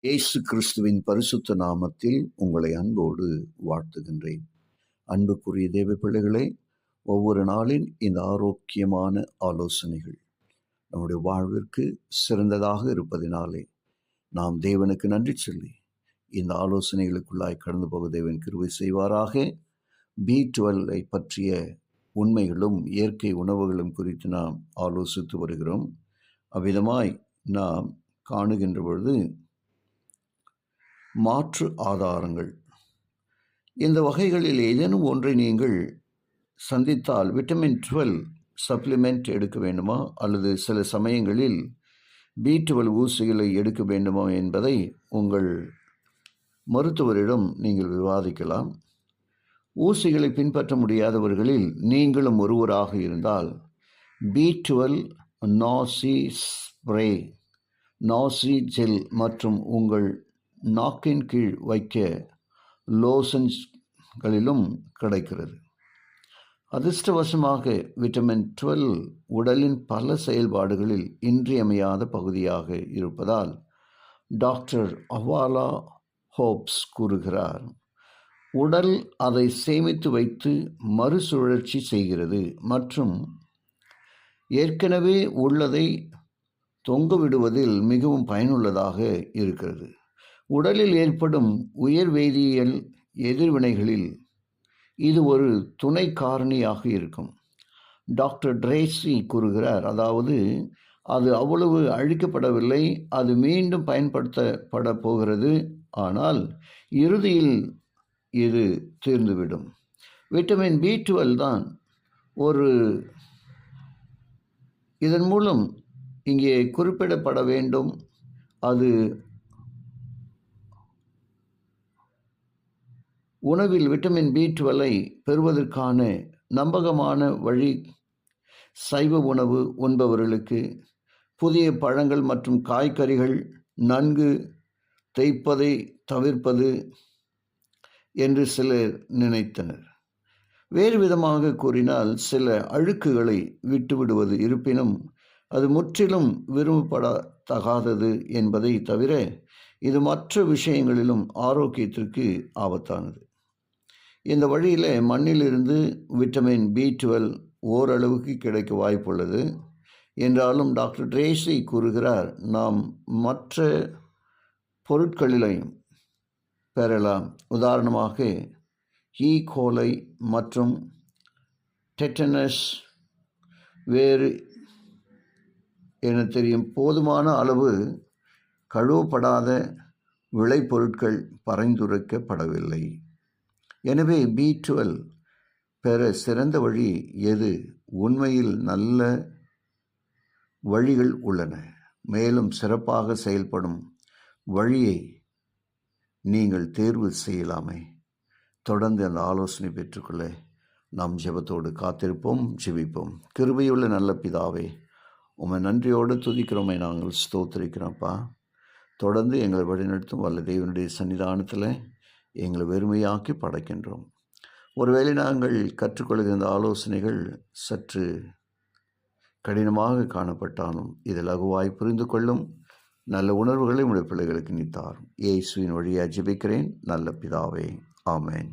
இயேசு கிறிஸ்துவின் பரிசுத்த நாமத்தில் உங்களை அன்போடு வாழ்த்துகின்றேன். அன்புக்குரிய தேவ பிள்ளைகளே, ஒவ்வொரு நாளின் இந்த ஆரோக்கியமான ஆலோசனைகள் நம்முடைய வாழ்விற்கு சிறந்ததாக இருப்பதினாலே நாம் தேவனுக்கு நன்றி சொல்லி இந்த ஆலோசனைகளுக்குள்ளாய் கடந்து போக தேவன் கிருபை செய்வாராக. B12 பற்றிய உண்மைகளும் இயற்கை உணவுகளும் குறித்து நாம் ஆலோசித்து வருகிறோம். அவ்விதமாய் நாம் காணுகின்ற பொழுது மாற்று ஆதாரங்கள், இந்த வகைகளில் ஏதேனும் ஒன்றை நீங்கள் சந்தித்தால் விட்டமின் 12 சப்ளிமெண்ட் எடுக்க வேண்டுமா அல்லது சில சமயங்களில் B12 ஊசிகளை எடுக்க வேண்டுமா என்பதை உங்கள் மருத்துவரிடம் நீங்கள் விவாதிக்கலாம். ஊசிகளை பின்பற்ற முடியாதவர்களில் நீங்களும் ஒருவராக இருந்தால் B12 நாசி ஸ்ப்ரே, நாசி ஜெல் மற்றும் உங்கள் நாக்கின் கீழ் வைக்க லோசன்ஸ்களிலும் கிடைக்கிறது. அதிர்ஷ்டவசமாக விட்டமின் 12 உடலின் பல செயல்பாடுகளில் இன்றியமையாத பகுதியாக இருப்பதால் டாக்டர் அவாலா ஹோப்ஸ் கூறுகிறார், உடல் அதை சேமித்து வைத்து மறுசுழற்சி செய்கிறது மற்றும் ஏற்கனவே உள்ளதை தொங்கவிடுவதில் மிகவும் பயனுள்ளதாக இருக்கிறது. உடலில் ஏற்படும் உயர் வேதியியல் எதிர்வினைகளில் இது ஒரு துணை காரணியாக இருக்கும். டாக்டர் ட்ரேசி கூறுகிறார், அதாவது அது அவ்வளவு அழிக்கப்படவில்லை, அது மீண்டும் பயன்படுத்தப்பட போகிறது, ஆனால் இறுதியில் இது தீர்ந்துவிடும். விட்டமின் B12 தான் இதன் மூலம் இங்கே குறிப்பிடப்பட வேண்டும். அது உணவில் விட்டமின் B12 பெறுவதற்கான நம்பகமான வழி சைவ உணவு உண்பவர்களுக்கு புதிய பழங்கள் மற்றும் காய்கறிகள் நன்கு தேய்ப்பதை தவிர்ப்பது என்று சிலர் நினைத்தனர். வேறு விதமாக கூறினால் சில அழுக்குகளை விட்டுவிடுவது, இருப்பினும் அது முற்றிலும் விரும்பப்படத்தகாதது என்பதை தவிர இது மற்ற விஷயங்களிலும் ஆரோக்கியத்திற்கு ஆபத்தானது. இந்த வழியில் மண்ணிலிருந்து விட்டமின் B12 ஓரளவுக்கு கிடைக்க வாய்ப்புள்ளது. என்றாலும் டாக்டர் ட்ரேசி கூறுகிறார், நாம் மற்ற பொருட்களிலையும் பெறலாம். உதாரணமாக ஈ கோலை மற்றும் டெட்டனஸ் வேறு என தெரியும் போதுமான அளவு கழுவப்படாத விளைபொருட்கள் பரிந்துரைக்கப்படவில்லை. எனவே B12 பெற சிறந்த வழி எது? உண்மையில் நல்ல வழிகள் உள்ளன, மேலும் சிறப்பாக செயல்படும் வழியை நீங்கள் தேர்வு செய்யலாமே. தொடர்ந்து அந்த ஆலோசனை பெற்றுக்கொள்ள நாம் ஜெபத்தோடு காத்திருப்போம், ஜெபிப்போம். கிருபையுள்ள நல்ல பிதாவே, உம்மை நன்றியோடு துதிக்கிறோமே, நாங்கள் ஸ்தோத்திரிக்கிறோம்ப்பா. தொடர்ந்து எங்களை வழிநடத்தும் வல்ல தேவனுடைய சன்னிதானத்தில் எங்களை வெறுமையாக்கி படைக்கின்றோம். ஒருவேளை நாங்கள் கற்றுக்கொள்கின்ற ஆலோசனைகள் சற்று கடினமாக காணப்பட்டாலும் இதை லகுவாய் புரிந்து கொள்ளும் நல்ல உணர்வுகளை உடைய பிள்ளைகளுக்கு நீ தாரும். இயேசுவின் வழியாக ஜெபிக்கிறேன் நல்ல பிதாவே, ஆமென்.